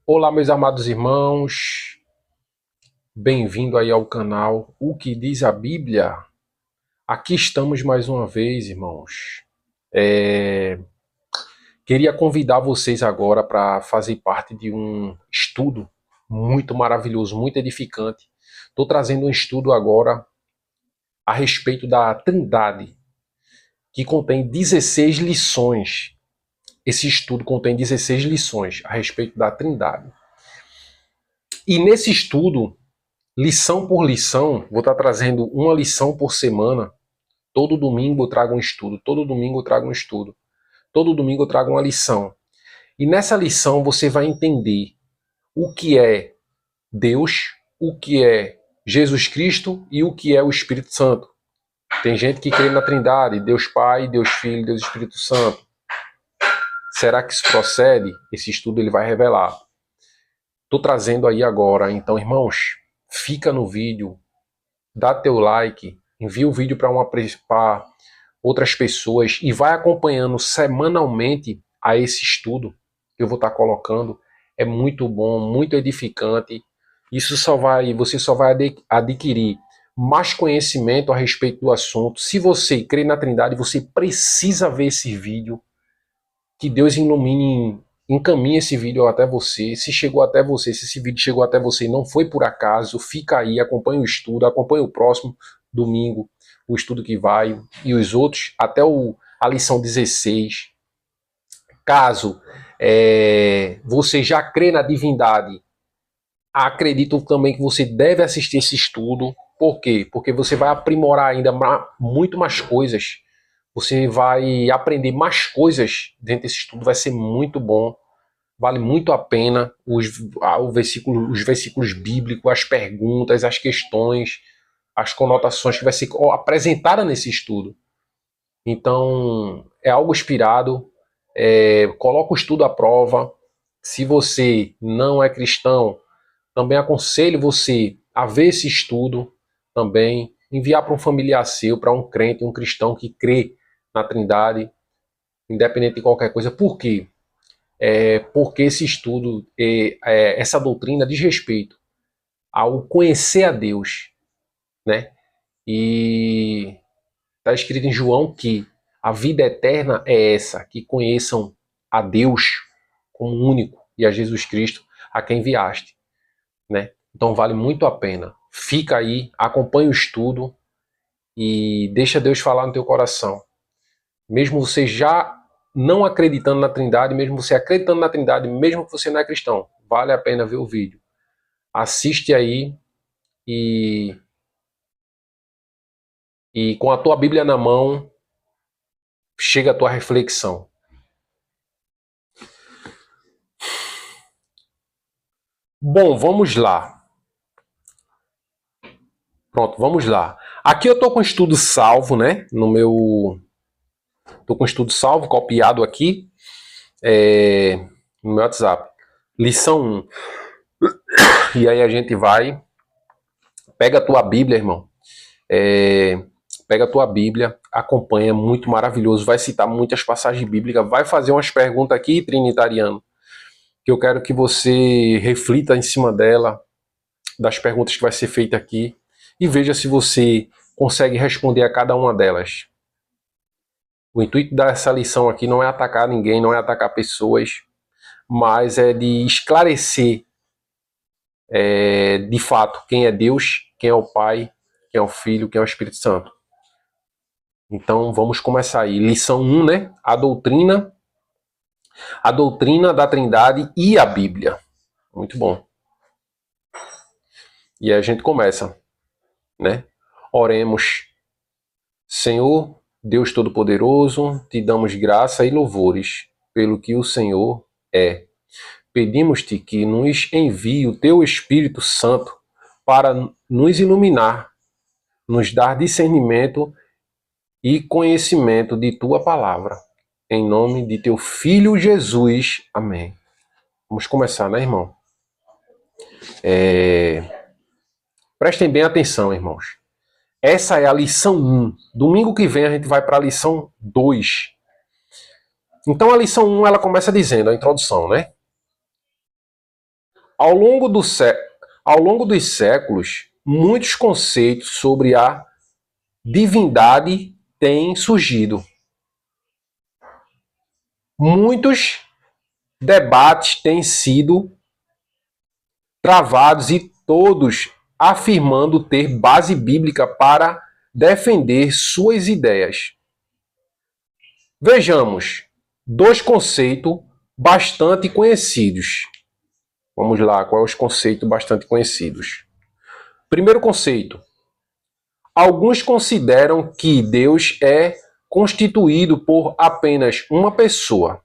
Olá, meus amados irmãos, bem-vindo aí ao canal O que diz a Bíblia. Aqui estamos mais uma vez, irmãos. Queria convidar vocês agora para fazer parte de um estudo muito maravilhoso, muito edificante. Estou trazendo um estudo agora a respeito da Trindade, que contém 16 lições. Esse estudo contém 16 lições a respeito da Trindade. E nesse estudo, lição por lição, vou estar trazendo uma lição por semana. Todo domingo eu trago um estudo, todo domingo eu trago um estudo, todo domingo eu trago uma lição. E nessa lição você vai entender o que é Deus, o que é Jesus Cristo e o que é o Espírito Santo. Tem gente que crê na Trindade, Deus Pai, Deus Filho, Deus Espírito Santo. Será que isso procede? Esse estudo ele vai revelar. Estou trazendo aí agora, então, irmãos, fica no vídeo, dá teu like, envia o vídeo para outras pessoas e vai acompanhando semanalmente a esse estudo que eu vou estar colocando. É muito bom, muito edificante. Você só vai adquirir mais conhecimento a respeito do assunto. Se você crê na Trindade, você precisa ver esse vídeo. Que Deus ilumine, encaminhe esse vídeo até você. Se chegou até você, se esse vídeo chegou até você e não foi por acaso, fica aí, acompanha o estudo, acompanha o próximo domingo, o estudo que vai, e os outros, até a lição 16. Caso você já crê na divindade, acredito também que você deve assistir esse estudo. Por quê? Porque você vai aprimorar ainda muito mais coisas. Você vai aprender mais coisas dentro desse estudo, vai ser muito bom, vale muito a pena os versículos bíblicos, as perguntas, as questões, as conotações que vai ser apresentada nesse estudo. Então, é algo inspirado, coloca o estudo à prova. Se você não é cristão, também aconselho você a ver esse estudo também, enviar para um familiar seu, para um crente, um cristão que crê na Trindade, independente de qualquer coisa. Por quê? Porque esse estudo, essa doutrina diz respeito ao conhecer a Deus, né? E está escrito em João que a vida eterna é essa, que conheçam a Deus como único e a Jesus Cristo a quem enviaste, né? Então vale muito a pena. Fica aí, acompanha o estudo e deixa Deus falar no teu coração. Mesmo você já não acreditando na Trindade, mesmo você acreditando na Trindade, mesmo que você não é cristão, vale a pena ver o vídeo. Assiste aí e, e com a tua Bíblia na mão, chega a tua reflexão. Bom, vamos lá. Pronto, vamos lá. Aqui eu tô com o estudo salvo, né? Tô com o estudo salvo, copiado aqui, no meu WhatsApp. Lição 1. E aí a gente vai. Pega a tua Bíblia, irmão. Pega a tua Bíblia, acompanha, muito maravilhoso. Vai citar muitas passagens bíblicas. Vai fazer umas perguntas aqui, trinitariano, que eu quero que você reflita em cima dela, das perguntas que vai ser feita aqui, e veja se você consegue responder a cada uma delas. O intuito dessa lição aqui não é atacar ninguém, não é atacar pessoas, mas é de esclarecer de fato quem é Deus, quem é o Pai, quem é o Filho, quem é o Espírito Santo. Então vamos começar aí. Lição 1, né? A doutrina da Trindade e a Bíblia. Muito bom. E aí a gente começa, né? Oremos. Senhor, Deus Todo-Poderoso, te damos graça e louvores pelo que o Senhor é. Pedimos-te que nos envie o teu Espírito Santo para nos iluminar, nos dar discernimento e conhecimento de tua palavra. Em nome de teu Filho Jesus. Amém. Vamos começar, né, irmão? Prestem bem atenção, irmãos. Essa é a lição 1. Domingo que vem a gente vai para a lição 2. Então a lição 1 ela começa dizendo, a introdução, né? Ao longo, ao longo dos séculos, muitos conceitos sobre a divindade têm surgido. Muitos debates têm sido travados e todos afirmando ter base bíblica para defender suas ideias. Vejamos dois conceitos bastante conhecidos. Vamos lá, quais os conceitos bastante conhecidos? Primeiro conceito. Alguns consideram que Deus é constituído por apenas uma pessoa,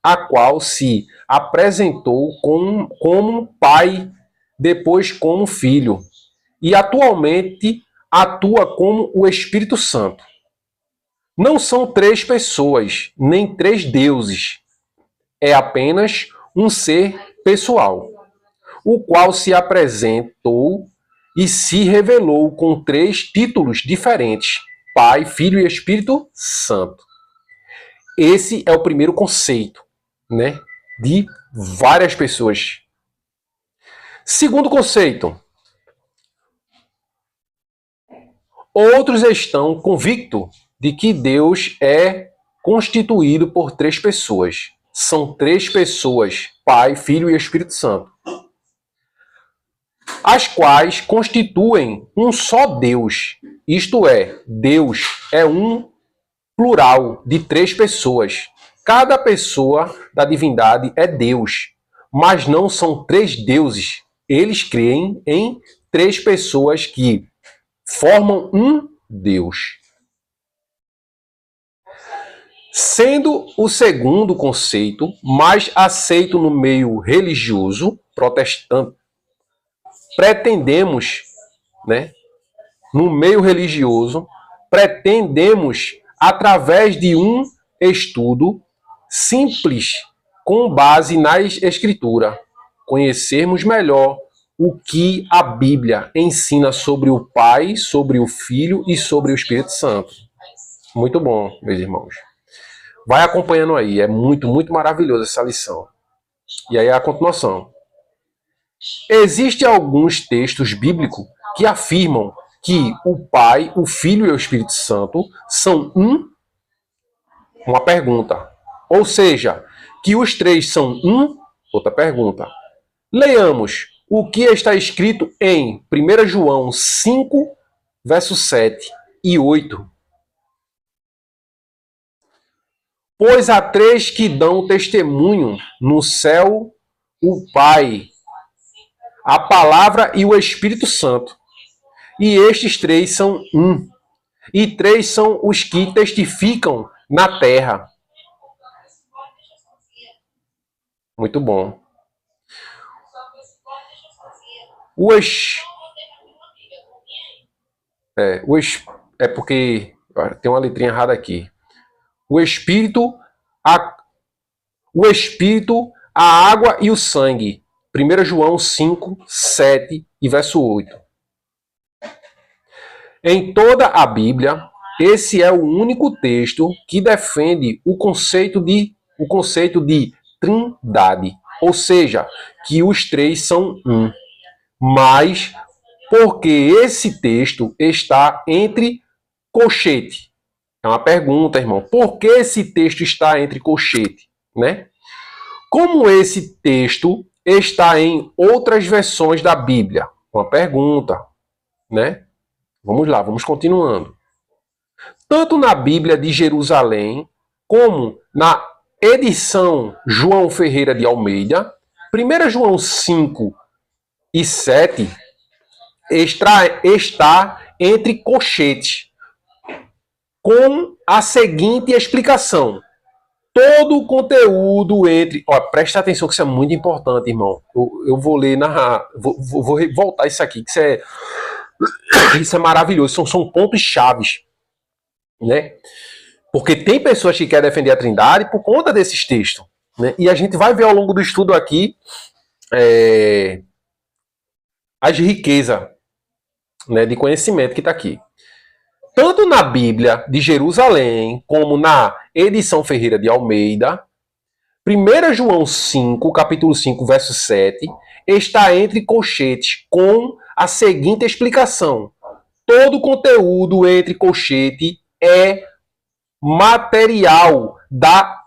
a qual se apresentou como pai, depois como filho, e atualmente atua como o Espírito Santo. Não são três pessoas, nem três deuses. É apenas um ser pessoal, o qual se apresentou e se revelou com três títulos diferentes: Pai, Filho e Espírito Santo. Esse é o primeiro conceito, né, de várias pessoas. Segundo conceito. Outros estão convictos de que Deus é constituído por três pessoas. São três pessoas, Pai, Filho e Espírito Santo, as quais constituem um só Deus. Isto é, Deus é um plural de três pessoas. Cada pessoa da divindade é Deus, mas não são três deuses. Eles creem em três pessoas que formam um Deus. Sendo o segundo conceito mais aceito no meio religioso protestante, no meio religioso, pretendemos, através de um estudo simples com base nas Escrituras, conhecermos melhor o que a Bíblia ensina sobre o Pai, sobre o Filho e sobre o Espírito Santo. Muito bom, meus irmãos. Vai acompanhando aí, é muito, muito maravilhoso essa lição. E aí a continuação. Existem alguns textos bíblicos que afirmam que o Pai, o Filho e o Espírito Santo são um? Uma pergunta. Ou seja, que os três são um? Outra pergunta. Leiamos o que está escrito em 1 João 5, versos 7 e 8. Pois há três que dão testemunho no céu: o Pai, a Palavra e o Espírito Santo. E estes três são um. E três são os que testificam na terra. Muito bom. É porque tem uma letrinha errada aqui. O Espírito, a água e o sangue. 1 João 5, 7 e verso 8. Em toda a Bíblia, esse é o único texto que defende o conceito de trindade, ou seja, que os três são um. Mas porque esse texto está entre colchete? É uma pergunta, irmão. Por que esse texto está entre colchete, né? Como esse texto está em outras versões da Bíblia? Uma pergunta, né? Vamos lá, vamos continuando. Tanto na Bíblia de Jerusalém, como na edição João Ferreira de Almeida, 1 João 5 e 7 está entre colchetes, com a seguinte explicação. Todo o conteúdo entre... presta atenção que isso é muito importante, irmão. Eu vou ler vou voltar isso aqui, que isso é maravilhoso. São pontos chaves, né? Porque tem pessoas que querem defender a Trindade por conta desses textos, né? E a gente vai ver ao longo do estudo aqui as riquezas, né, de conhecimento que está aqui. Tanto na Bíblia de Jerusalém, como na edição Ferreira de Almeida, 1 João 5, capítulo 5, verso 7, está entre colchetes, com a seguinte explicação: todo conteúdo entre colchete é material da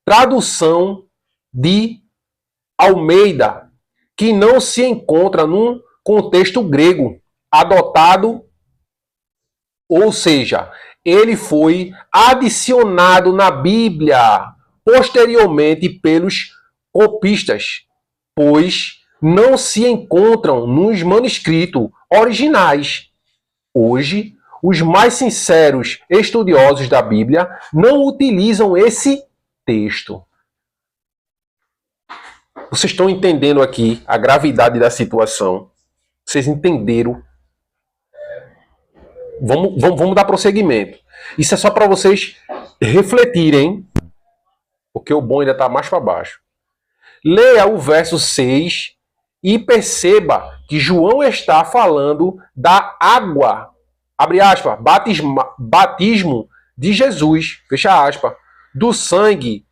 tradução de Almeida, que não se encontra num contexto grego adotado, ou seja, ele foi adicionado na Bíblia posteriormente pelos copistas, pois não se encontram nos manuscritos originais. Hoje, os mais sinceros estudiosos da Bíblia não utilizam esse texto. Vocês estão entendendo aqui a gravidade da situação? Vocês entenderam? Vamos dar prosseguimento. Isso é só para vocês refletirem, porque o bom ainda está mais para baixo. Leia o verso 6 e perceba que João está falando da água, abre aspas, batismo de Jesus, fecha aspas, do sangue,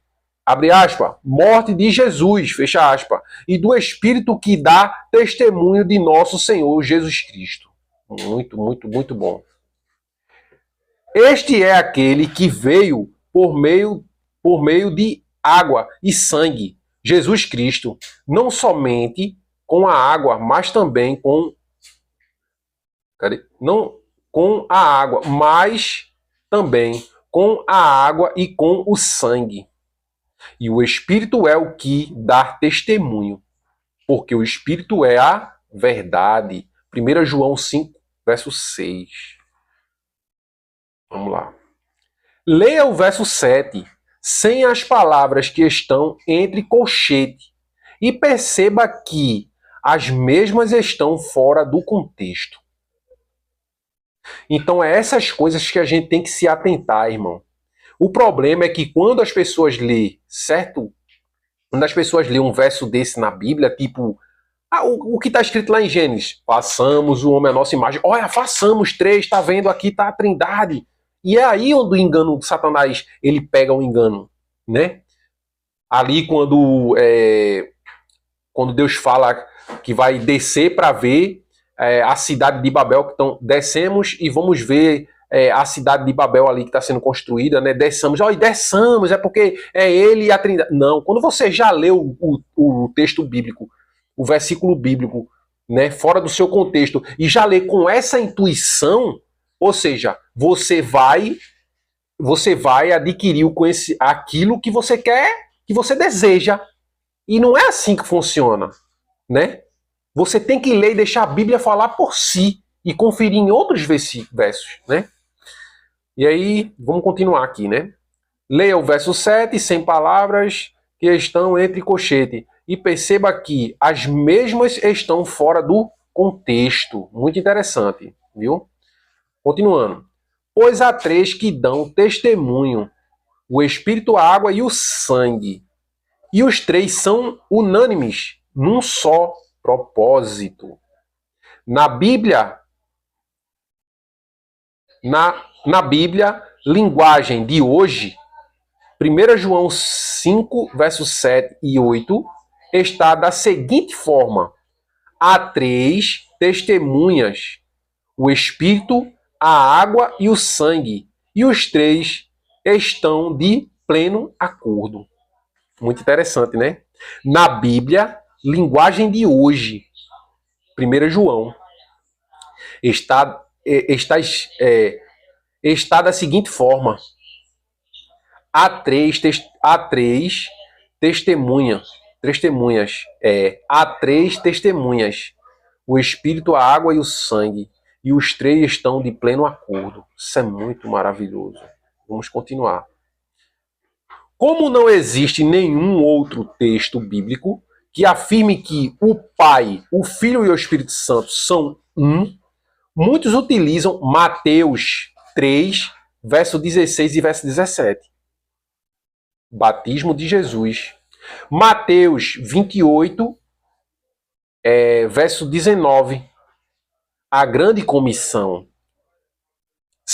abre aspas, morte de Jesus, fecha aspas, e do Espírito que dá testemunho de nosso Senhor Jesus Cristo. Muito, muito, muito bom. Este é aquele que veio por meio de água e sangue, Jesus Cristo, não somente com a água, mas também com não com a água, mas também com a água e com o sangue. E o Espírito é o que dá testemunho, porque o Espírito é a verdade. 1 João 5, verso 6. Vamos lá. Leia o verso 7, sem as palavras que estão entre colchete, e perceba que as mesmas estão fora do contexto. Então, é essas coisas que a gente tem que se atentar, irmão. O problema é que quando as pessoas lêem, certo? Quando as pessoas lêem um verso desse na Bíblia, tipo, o que está escrito lá em Gênesis? Façamos o homem à nossa imagem. Olha, façamos 3, está vendo aqui, está a Trindade. E é aí onde o engano de Satanás, ele pega o engano, né? Ali quando Deus fala que vai descer para ver a cidade de Babel, que descemos e vamos ver a cidade de Babel ali que está sendo construída, né? Desçamos, é porque é ele e a Trindade. Não, quando você já leu o texto bíblico, o versículo bíblico, né, fora do seu contexto, e já lê com essa intuição, ou seja, você vai adquirir aquilo que você quer, que você deseja. E não é assim que funciona, né? Você tem que ler e deixar a Bíblia falar por si e conferir em outros versos, né? E aí, vamos continuar aqui, né? Leia o verso 7, sem palavras que estão entre colchete, e perceba que as mesmas estão fora do contexto. Muito interessante, viu? Continuando. Pois há 3 que dão testemunho, o Espírito, a água e o sangue. E os 3 são unânimes num só propósito. Na Bíblia, linguagem de hoje, 1 João 5, versos 7 e 8, está da seguinte forma: há 3 testemunhas, o Espírito, a água e o sangue, e os 3 estão de pleno acordo. Muito interessante, né? Na Bíblia, linguagem de hoje, 1 João, está da seguinte forma: há três testemunhas, há 3 testemunhas, o Espírito, a água e o sangue, e os 3 estão de pleno acordo. Isso é muito maravilhoso. Vamos continuar. Como não existe nenhum outro texto bíblico que afirme que o Pai, o Filho e o Espírito Santo são um, muitos utilizam Mateus 3, verso 16 e verso 17. Batismo de Jesus. Mateus 28, verso 19. A grande comissão.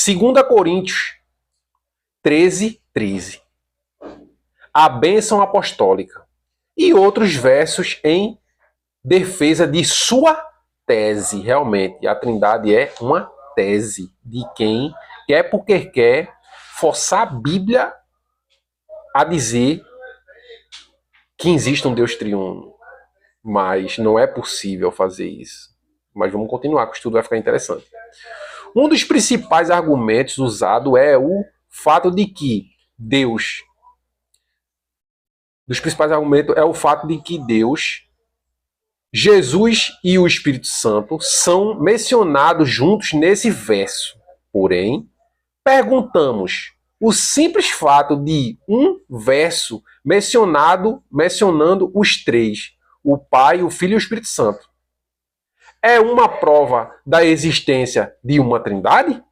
2 Coríntios 13, 13. A bênção apostólica. E outros versos em defesa de sua tese. Realmente, a Trindade é uma tese de quem quer porque quer forçar a Bíblia a dizer que existe um Deus triuno. Mas não é possível fazer isso. Mas vamos continuar, que o estudo vai ficar interessante. Um dos principais argumentos usado é o fato de que Deus... Dos principais argumentos é o fato de que Deus, Jesus e o Espírito Santo são mencionados juntos nesse verso. Porém, perguntamos, o simples fato de um verso mencionando os três, o Pai, o Filho e o Espírito Santo, é uma prova da existência de uma trindade?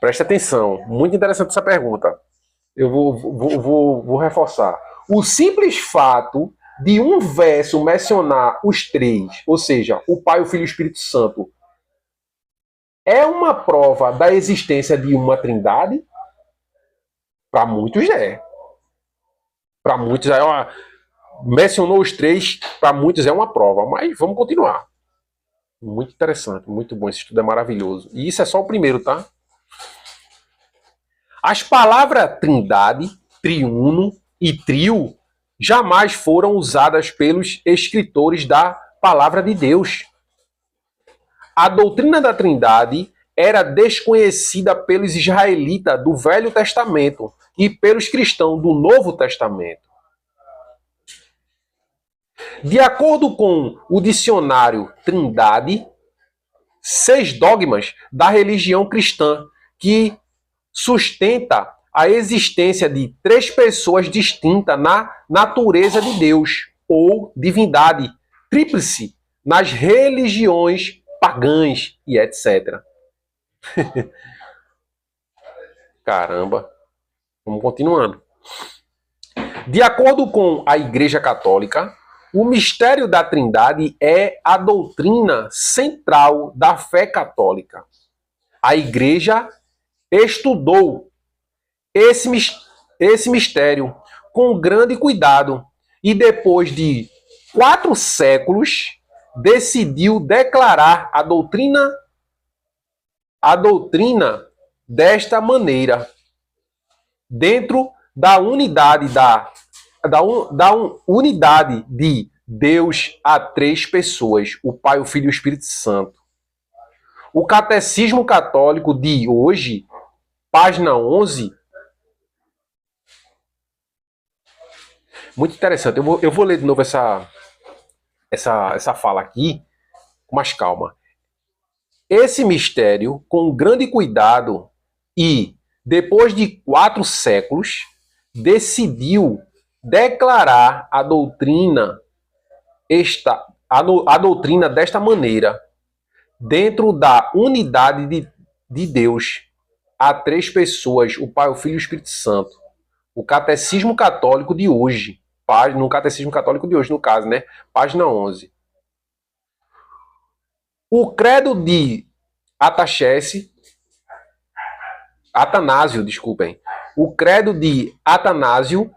Preste atenção, muito interessante essa pergunta. Eu vou reforçar. O simples fato de um verso mencionar os três, ou seja, o Pai, o Filho e o Espírito Santo, é uma prova da existência de uma trindade? Para muitos é. Para muitos é uma... Mencionou os três, para muitos é uma prova, mas vamos continuar. Muito interessante, muito bom, esse estudo é maravilhoso. E isso é só o primeiro, tá? As palavras trindade, triuno e trio jamais foram usadas pelos escritores da palavra de Deus. A doutrina da Trindade era desconhecida pelos israelitas do Velho Testamento e pelos cristãos do Novo Testamento. De acordo com o dicionário Trindade, 6 dogmas da religião cristã que sustenta a existência de 3 pessoas distintas na natureza de Deus ou divindade, tríplice nas religiões pagãs e etc. Caramba. Vamos continuando. De acordo com a Igreja Católica, o mistério da Trindade é a doutrina central da fé católica. A Igreja estudou esse mistério com grande cuidado e depois de 4 séculos decidiu declarar a doutrina desta maneira. Dentro da unidade unidade de Deus há 3 pessoas, o Pai, o Filho e o Espírito Santo. O Catecismo Católico de hoje, página 11, muito interessante. Eu vou ler de novo essa fala aqui com mais calma. Esse mistério, com grande cuidado e depois de 4 séculos, decidiu declarar a doutrina desta maneira. Dentro da unidade de Deus, há 3 pessoas, o Pai, o Filho e o Espírito Santo. O Catecismo Católico de hoje, no Catecismo Católico de hoje, no caso, né? Página 11. O credo de Atanásio, o credo de Atanásio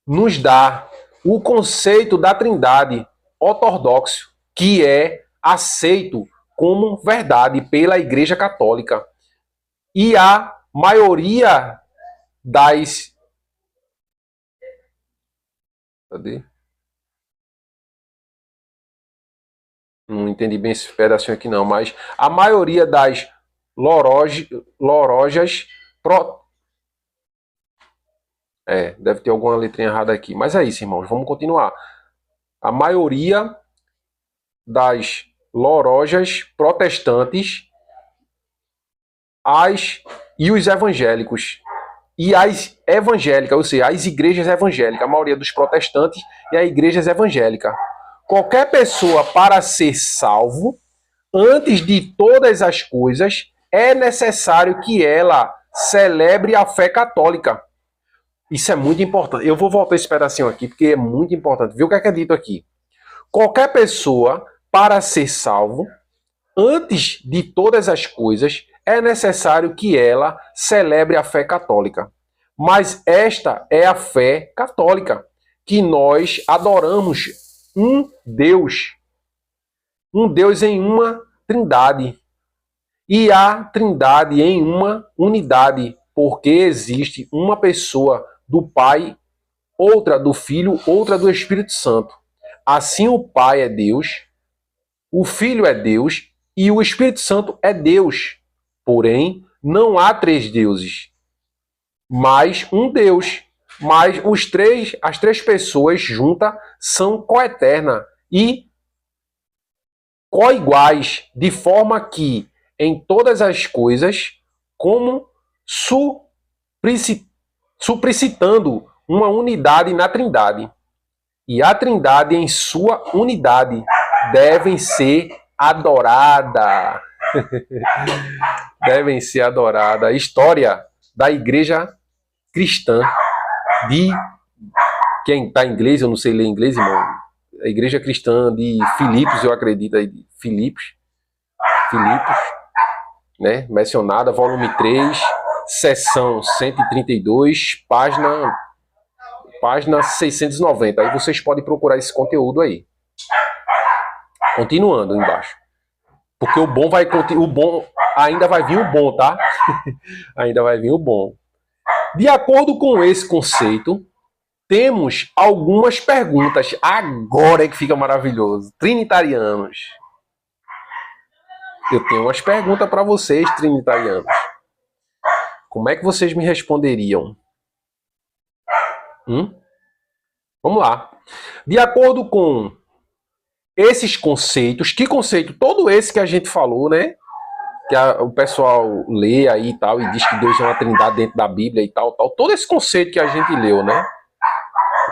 nos dá o conceito da Trindade ortodoxo, que é aceito como verdade pela Igreja Católica. E a maioria das... Cadê? Não entendi bem esse pedacinho aqui não, mas a maioria das lojas deve ter alguma letrinha errada aqui. Mas é isso, irmãos. Vamos continuar. A maioria das lojas protestantes e os evangélicos. E as evangélicas, ou seja, as igrejas evangélicas. A maioria dos protestantes e as igrejas evangélicas. Qualquer pessoa, para ser salvo, antes de todas as coisas, é necessário que ela celebre a fé católica. Isso é muito importante. Eu vou voltar esse pedacinho aqui, porque é muito importante. Viu o que é dito aqui? Qualquer pessoa, para ser salvo, antes de todas as coisas, é necessário que ela celebre a fé católica. Mas esta é a fé católica, que nós adoramos um Deus um Deus em uma trindade. E a trindade em uma unidade, porque existe uma pessoa do Pai, outra do Filho, outra do Espírito Santo. Assim o Pai é Deus, o Filho é Deus e o Espírito Santo é Deus. Porém, não há três deuses, mas um Deus. Mas as três pessoas juntas são coeternas e coiguais, de forma que em todas as coisas, como suplicitando uma unidade na Trindade. E a Trindade em sua unidade devem ser adorada. Devem ser adorada. História da igreja cristã de quem está em inglês, eu não sei ler inglês, irmão. A igreja cristã de Filipos, eu acredito aí, de Filipos, né? Mencionada, volume 3, seção 132, página 690. Aí vocês podem procurar esse conteúdo aí. Continuando embaixo. Porque o bom ainda vai vir o bom, tá? Ainda vai vir o bom. De acordo com esse conceito, temos algumas perguntas. Agora é que fica maravilhoso. Trinitarianos. Eu tenho umas perguntas para vocês, trinitarianos. Como é que vocês me responderiam? Vamos lá. De acordo com esses conceitos, que conceito? Todo esse que a gente falou, né? Que o pessoal lê aí e tal, e diz que Deus é uma trindade dentro da Bíblia e tal. Todo esse conceito que a gente leu, né?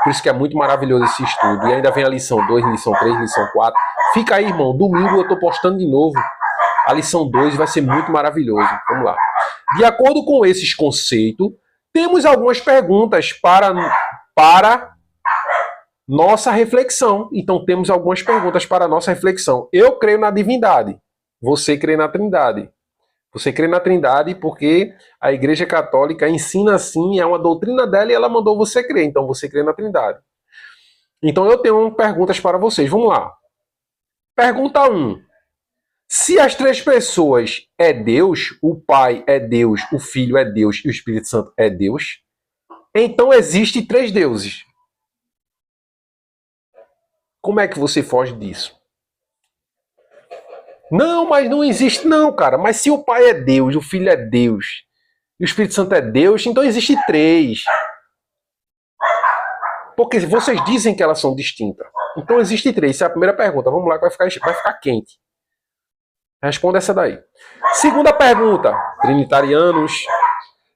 Por isso que é muito maravilhoso esse estudo. E ainda vem a lição 2, lição 3, lição 4. Fica aí, irmão. Domingo eu tô postando de novo. A lição 2 vai ser muito maravilhoso. Vamos lá. De acordo com esses conceitos, temos algumas perguntas para nossa reflexão. Então, temos algumas perguntas para nossa reflexão. Eu creio na divindade. Você crê na Trindade. Você crê na Trindade porque a Igreja Católica ensina assim, é uma doutrina dela e ela mandou você crer. Então, você crê na Trindade. Então, eu tenho perguntas para vocês. Vamos lá. Pergunta 1. Se as três pessoas é Deus, o Pai é Deus, o Filho é Deus e o Espírito Santo é Deus, então existem três deuses. Como é que você foge disso? Não, mas não existe não, cara. Mas se o Pai é Deus, o Filho é Deus e o Espírito Santo é Deus, então existe três. Porque vocês dizem que elas são distintas. Então existe três. Essa é a primeira pergunta. Vamos lá que vai ficar quente. Responda essa daí. Segunda pergunta, trinitarianos.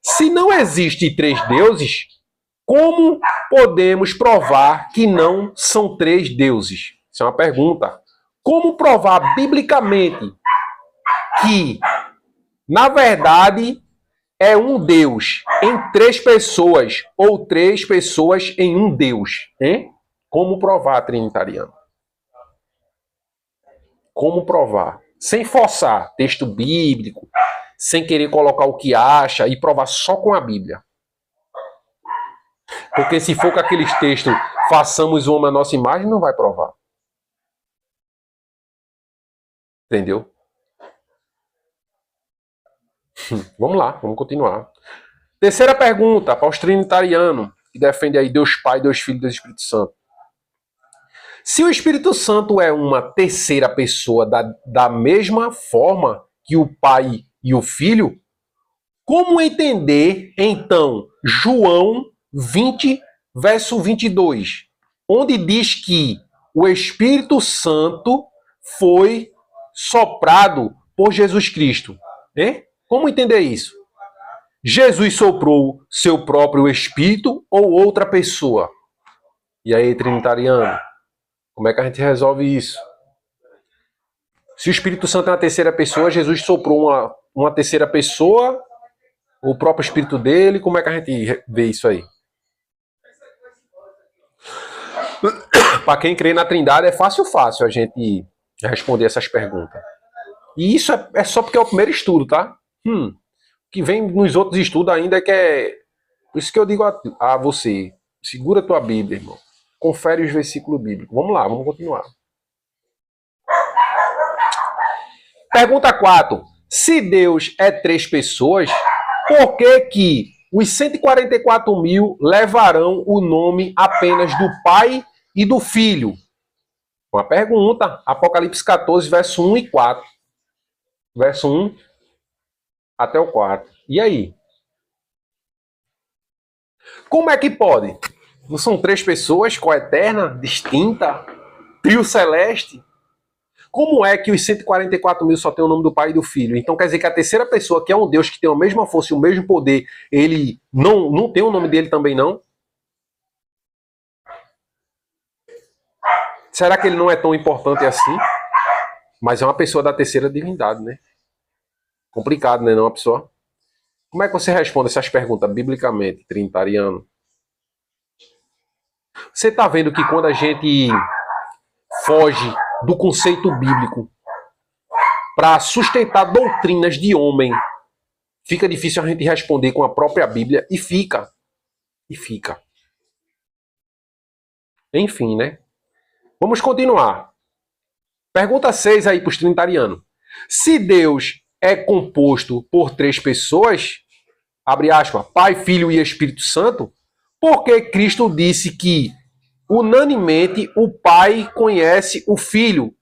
Se não existe três deuses, como podemos provar que não são três deuses? Isso é uma pergunta. Como provar biblicamente que, na verdade, é um Deus em três pessoas ou três pessoas em um Deus? Hein? Como provar, trinitariano? Como provar? Sem forçar texto bíblico, sem querer colocar o que acha e provar só com a Bíblia. Porque se for com aqueles textos, façamos uma nossa imagem, não vai provar. Entendeu? Vamos lá, vamos continuar. Terceira pergunta para os trinitarianos, que defende aí Deus Pai, Deus Filho e Deus Espírito Santo. Se o Espírito Santo é uma terceira pessoa da mesma forma que o Pai e o Filho, como entender, então, João 20, verso 22, onde diz que o Espírito Santo foi soprado por Jesus Cristo? Como entender isso? Jesus soprou seu próprio Espírito ou outra pessoa? E aí, trinitariano? Como é que a gente resolve isso? Se o Espírito Santo é uma terceira pessoa, Jesus soprou uma terceira pessoa, o próprio Espírito dele, como é que a gente vê isso aí? Para quem crê na Trindade, é fácil a gente responder essas perguntas. E isso é só porque é o primeiro estudo, tá? O que vem nos outros estudos ainda é que é... Por isso que eu digo a você, segura a tua Bíblia, irmão. Confere os versículos bíblicos. Vamos lá, vamos continuar. Pergunta 4. Se Deus é 3 pessoas, por que que os 144 mil levarão o nome apenas do Pai e do Filho? Uma pergunta. Apocalipse 14, verso 1 e 4. Verso 1 até o 4. E aí? Como é que pode? Não são 3 pessoas, coeterna, distinta, trio celeste? Como é que os 144 mil só tem o nome do Pai e do Filho? Então quer dizer que a terceira pessoa, que é um Deus que tem a mesma força e o mesmo poder, ele não tem o nome dele também, não? Será que ele não é tão importante assim? Mas é uma pessoa da terceira divindade, né? Complicado, né, não, a pessoa? Como é que você responde essas perguntas biblicamente, trinitariano? Você está vendo que quando a gente foge do conceito bíblico para sustentar doutrinas de homem, fica difícil a gente responder com a própria Bíblia e fica. Enfim, né? Vamos continuar. Pergunta 6 aí para os trinitarianos. Se Deus é composto por 3 pessoas, abre aspas, Pai, Filho e Espírito Santo, por que Cristo disse que unanimemente o Pai conhece o Filho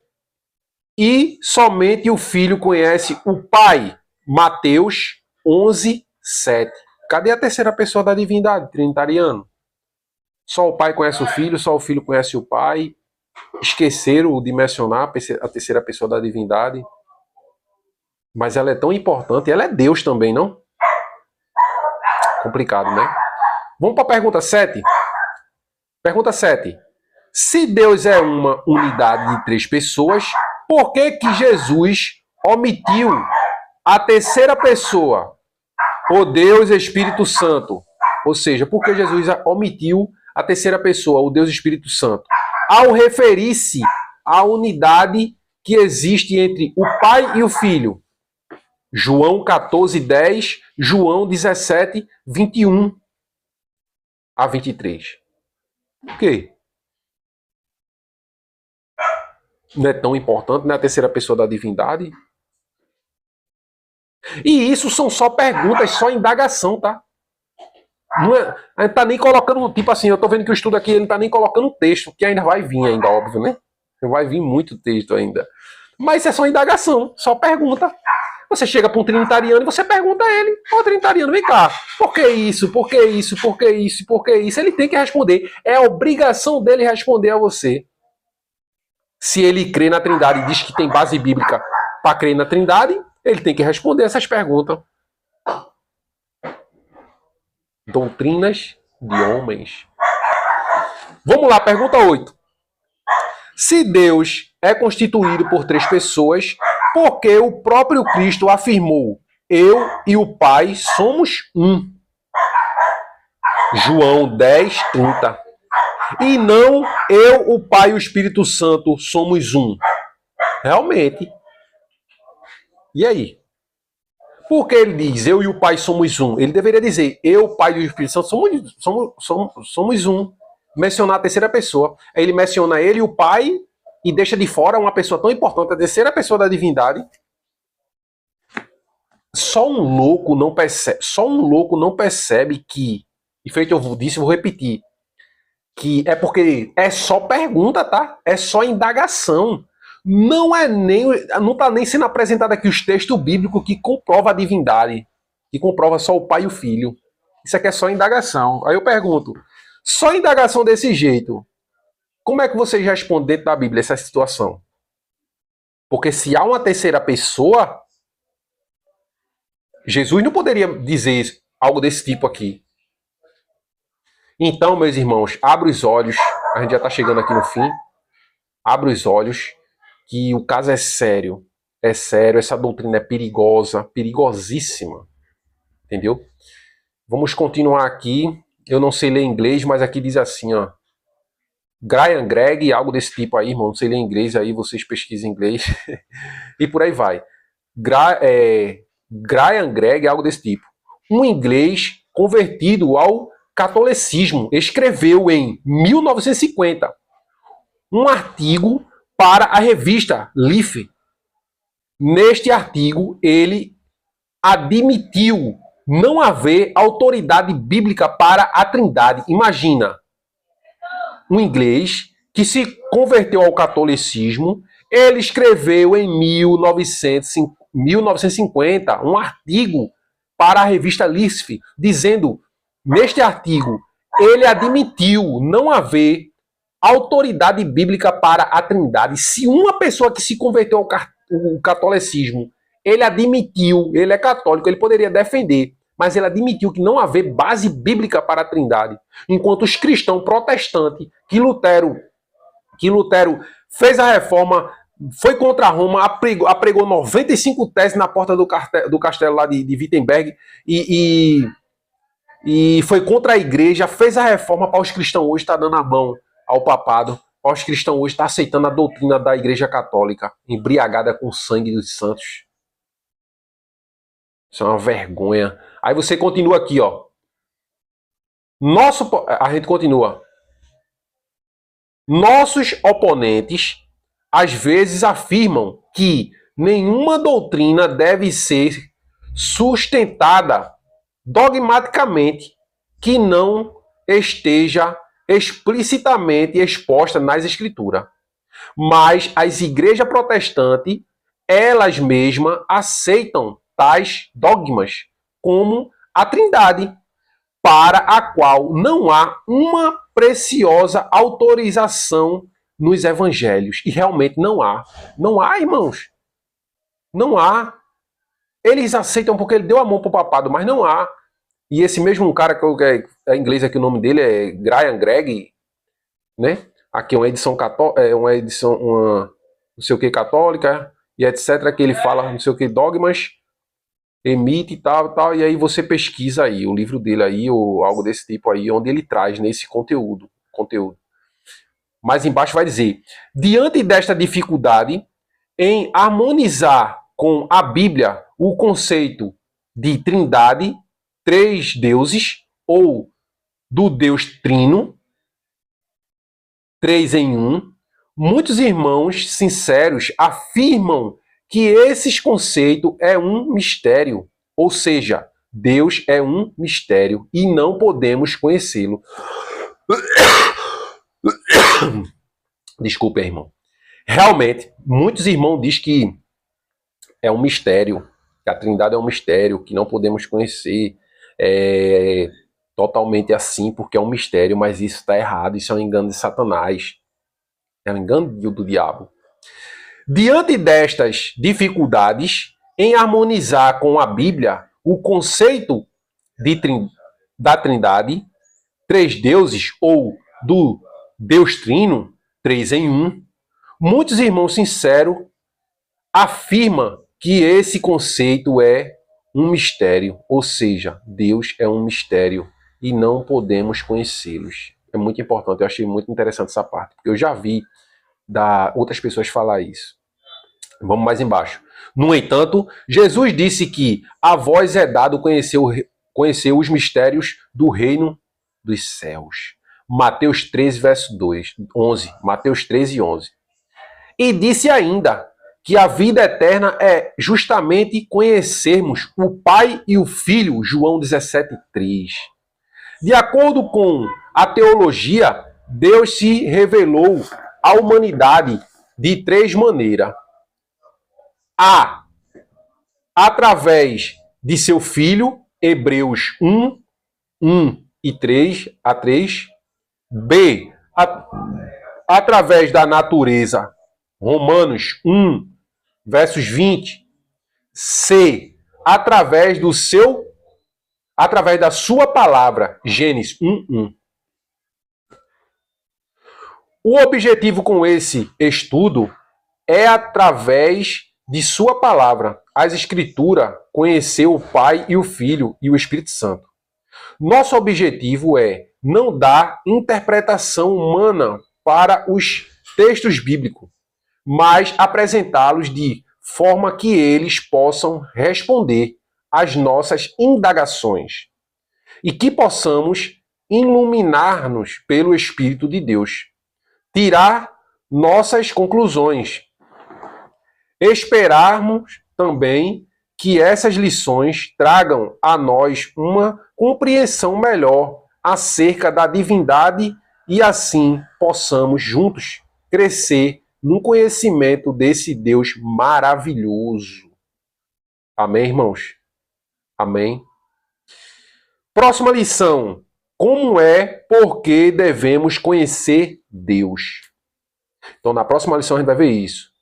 e somente o Filho conhece o Pai? Mateus 11, 7. Cadê a terceira pessoa da divindade, trinitariano? Só o Pai conhece o Filho, só o Filho conhece o Pai. Esqueceram de mencionar a terceira pessoa da divindade. Mas ela é tão importante, ela é Deus também, não? Complicado, né? Vamos para a pergunta 7. Pergunta 7. Se Deus é uma unidade de 3 pessoas, por que que Jesus omitiu a terceira pessoa, o Deus Espírito Santo? Ou seja, por que Jesus omitiu a terceira pessoa, o Deus Espírito Santo, ao referir-se à unidade que existe entre o Pai e o Filho? João 14, 10, João 17, 21 a 23. Por quê? Não é tão importante, não é a terceira pessoa da divindade? E isso são só perguntas, só indagação, tá? Não é, a gente tá nem colocando, tipo assim, eu tô vendo que o estudo aqui, ele não tá nem colocando texto, que ainda vai vir ainda, óbvio, né? Vai vir muito texto ainda. Mas é só indagação, só pergunta. Você chega para um trinitariano e você pergunta a ele, ô trinitariano, vem cá, por que isso, por que isso, por que isso, por que isso? Ele tem que responder, é a obrigação dele responder a você. Se ele crê na Trindade e diz que tem base bíblica para crer na Trindade, ele tem que responder essas perguntas. Doutrinas de homens. Vamos lá, pergunta 8. Se Deus é constituído por 3 pessoas, por que o próprio Cristo afirmou, eu e o Pai somos um? João 10, 30. E não eu, o Pai e o Espírito Santo somos um. Realmente. E aí? Por que ele diz, eu e o Pai somos um? Ele deveria dizer, eu, o Pai e o Espírito Santo somos um. Mencionar a terceira pessoa. Aí ele menciona ele e o Pai e deixa de fora uma pessoa tão importante, a terceira pessoa da divindade. Só um louco não percebe que, e feito eu disse, eu vou repetir, que é porque é só pergunta, tá? É só indagação. Não tá nem sendo apresentado aqui os textos bíblicos que comprova a divindade, que comprova só o Pai e o Filho. Isso aqui é só indagação. Aí eu pergunto, só indagação desse jeito, como é que vocês respondem dentro da Bíblia essa situação? Porque se há uma terceira pessoa, Jesus não poderia dizer algo desse tipo aqui. Então, meus irmãos, abre os olhos, a gente já está chegando aqui no fim, abre os olhos, que o caso é sério, essa doutrina é perigosa, perigosíssima, entendeu? Vamos continuar aqui, eu não sei ler inglês, mas aqui diz assim, ó, Graham Gregg, algo desse tipo aí, irmão, não sei ler inglês, aí vocês pesquisem inglês, e por aí vai. Graham Gregg, algo desse tipo. Um inglês convertido ao catolicismo, escreveu em 1950 um artigo para a revista Life, Neste artigo, ele admitiu não haver autoridade bíblica para a Trindade. Imagina, um inglês que se converteu ao catolicismo, ele escreveu em 1950 um artigo para a revista Lisf, dizendo, neste artigo, ele admitiu não haver autoridade bíblica para a Trindade. Se uma pessoa que se converteu ao catolicismo, ele admitiu, ele é católico, ele poderia defender, mas ele admitiu que não haver base bíblica para a Trindade. Enquanto os cristãos protestantes, que Lutero fez a reforma, foi contra Roma, apregou 95 teses na porta do castelo lá de Wittenberg e foi contra a igreja, fez a reforma. Para os cristãos hoje está dando a mão ao papado, para os cristãos hoje está aceitando a doutrina da igreja católica, embriagada com o sangue dos santos. Isso é uma vergonha. Aí você continua aqui, ó. A gente continua. Nossos oponentes às vezes afirmam que nenhuma doutrina deve ser sustentada dogmaticamente que não esteja explicitamente exposta nas Escrituras. Mas as igrejas protestantes, elas mesmas aceitam tais dogmas, como a Trindade, para a qual não há uma preciosa autorização nos evangelhos. E realmente não há. Não há, irmãos. Não há. Eles aceitam porque ele deu a mão para o papado, mas não há. E esse mesmo cara, que é inglês aqui, o nome dele é Graham Greig, né? Aqui é uma edição não sei o que católica, e etc, que ele fala não sei o que dogmas, emite e tal, e aí você pesquisa aí o livro dele aí, ou algo desse tipo aí, onde ele traz nesse conteúdo. Mais embaixo vai dizer, diante desta dificuldade em harmonizar com a Bíblia o conceito de Trindade, três deuses, ou do Deus Trino, 3 em 1, muitos irmãos sinceros afirmam que esse conceito é um mistério, ou seja, Deus é um mistério e não podemos conhecê-lo. Desculpe, irmão. Realmente, muitos irmãos dizem que é um mistério, que a Trindade é um mistério, que não podemos conhecer totalmente assim, porque é um mistério, mas isso está errado, isso é um engano de Satanás, é um engano do diabo. Diante destas dificuldades, em harmonizar com a Bíblia o conceito da Trindade, três deuses, ou do Deus Trino, 3 em 1, muitos irmãos sinceros afirmam que esse conceito é um mistério, ou seja, Deus é um mistério e não podemos conhecê-los. É muito importante, eu achei muito interessante essa parte, porque eu já vi outras pessoas falar isso. Vamos mais embaixo. No entanto, Jesus disse que a vós é dado conhecer os mistérios do reino dos céus. Mateus 13, verso 11. Mateus 13, 11. E disse ainda que a vida eterna é justamente conhecermos o Pai e o Filho, João 17, 3. De acordo com a teologia, Deus se revelou à humanidade de três maneiras. A, através de seu Filho, Hebreus 1, 1 e 3, a 3. B, através da natureza, Romanos 1, versos 20. C, através da sua palavra, Gênesis 1, 1. O objetivo com esse estudo é, através de sua palavra, as Escrituras, conhecer o Pai e o Filho e o Espírito Santo. Nosso objetivo é não dar interpretação humana para os textos bíblicos, mas apresentá-los de forma que eles possam responder às nossas indagações e que possamos iluminar-nos pelo Espírito de Deus, tirar nossas conclusões esperarmos também que essas lições tragam a nós uma compreensão melhor acerca da divindade e assim possamos juntos crescer no conhecimento desse Deus maravilhoso. Amém, irmãos? Amém? Próxima lição. Como porque devemos conhecer Deus? Então, na próxima lição a gente vai ver isso.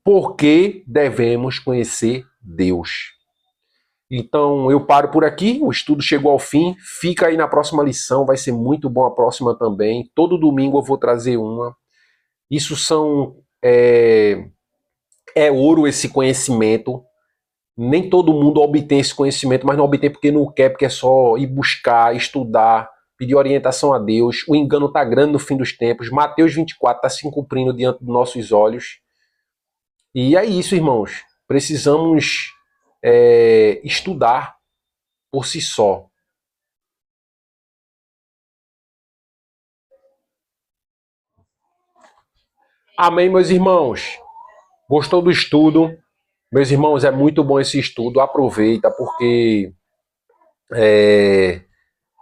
Porque devemos conhecer Deus? Então, eu paro por aqui, o estudo chegou ao fim, fica aí na próxima lição, vai ser muito bom a próxima também. Todo domingo eu vou trazer uma. Isso é ouro esse conhecimento. Nem todo mundo obtém esse conhecimento, mas não obtém porque não quer, porque é só ir buscar, estudar, pedir orientação a Deus. O engano está grande no fim dos tempos. Mateus 24 está se cumprindo diante dos nossos olhos. E é isso, irmãos. Precisamos estudar por si só. Amém, meus irmãos? Gostou do estudo? Meus irmãos, é muito bom esse estudo. Aproveita, porque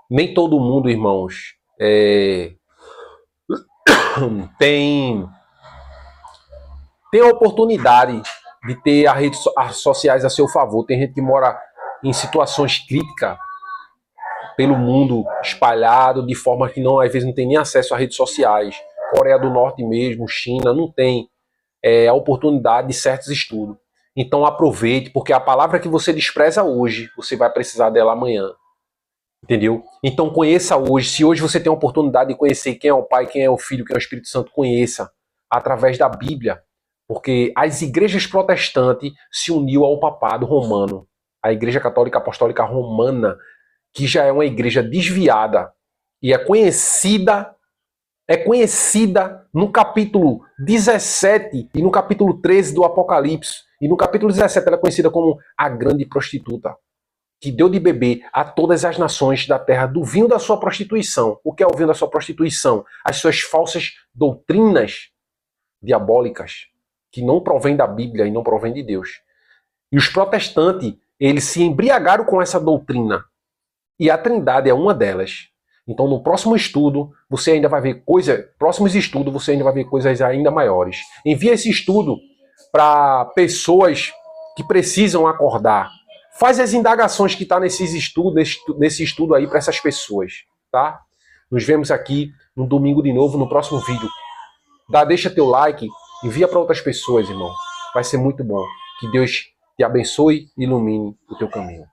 nem todo mundo, irmãos, tem a oportunidade de ter as redes sociais a seu favor. Tem gente que mora em situações críticas pelo mundo espalhado, de forma que não, às vezes não tem nem acesso a redes sociais. Coreia do Norte mesmo, China, não tem a oportunidade de certos estudos. Então aproveite, porque a palavra que você despreza hoje, você vai precisar dela amanhã. Entendeu? Então conheça hoje. Se hoje você tem a oportunidade de conhecer quem é o Pai, quem é o Filho, quem é o Espírito Santo, conheça através da Bíblia. Porque as igrejas protestantes se uniu ao papado romano. A Igreja Católica Apostólica Romana, que já é uma igreja desviada e é conhecida no capítulo 17 e no capítulo 13 do Apocalipse. E no capítulo 17 ela é conhecida como a grande prostituta, que deu de beber a todas as nações da terra do vinho da sua prostituição. O que é o vinho da sua prostituição? As suas falsas doutrinas diabólicas, que não provém da Bíblia e não provém de Deus. E os protestantes, eles se embriagaram com essa doutrina. E a Trindade é uma delas. Então, no próximo estudo, você ainda vai ver você ainda vai ver coisas ainda maiores. Envie esse estudo para pessoas que precisam acordar. Faz as indagações que está nesse estudo aí para essas pessoas, tá? Nos vemos aqui no domingo de novo, no próximo vídeo. Deixa teu like, envia para outras pessoas, irmão. Vai ser muito bom. Que Deus te abençoe e ilumine o teu caminho.